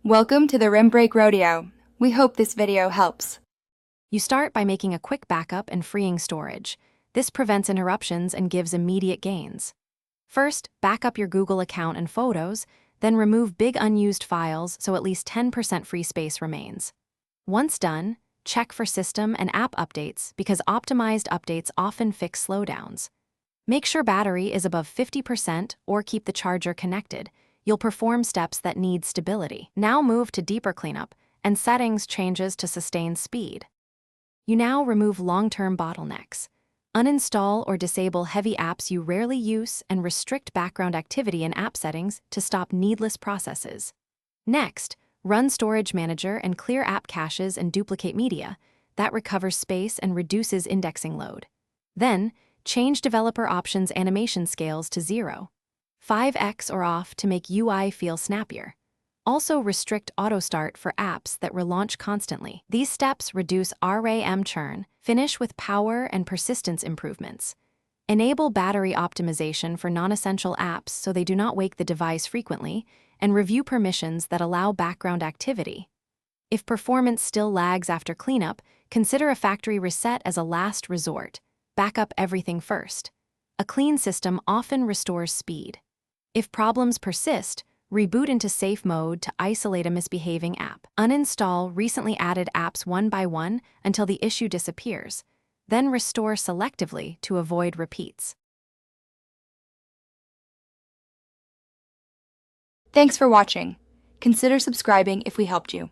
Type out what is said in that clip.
Welcome to the Rim Break Rodeo. We hope this video helps. You start by making a quick backup and freeing storage. This prevents interruptions and gives immediate gains. First, back up your Google account and photos, then remove big unused files so at least 10% free space remains. Once done, check for system and app updates because optimized updates often fix slowdowns. Make sure battery is above 50% or keep the charger connected. You'll perform steps that need stability. Now move to deeper cleanup and settings changes to sustain speed. You now remove long-term bottlenecks. Uninstall or disable heavy apps you rarely use and restrict background activity in app settings to stop needless processes. Next, run Storage Manager and clear app caches and duplicate media. That recovers space and reduces indexing load. Then, change developer options animation scales to 0. 5x or off to make UI feel snappier. Also restrict auto start for apps that relaunch constantly. These steps reduce RAM churn, finish with power and persistence improvements. Enable battery optimization for non-essential apps so they do not wake the device frequently, and review permissions that allow background activity. If performance still lags after cleanup, consider a factory reset as a last resort. Back up everything first. A clean system often restores speed. If problems persist, reboot into safe mode to isolate a misbehaving app. Uninstall recently added apps one by one until the issue disappears, then restore selectively to avoid repeats. Thanks for watching. Consider subscribing if we helped you.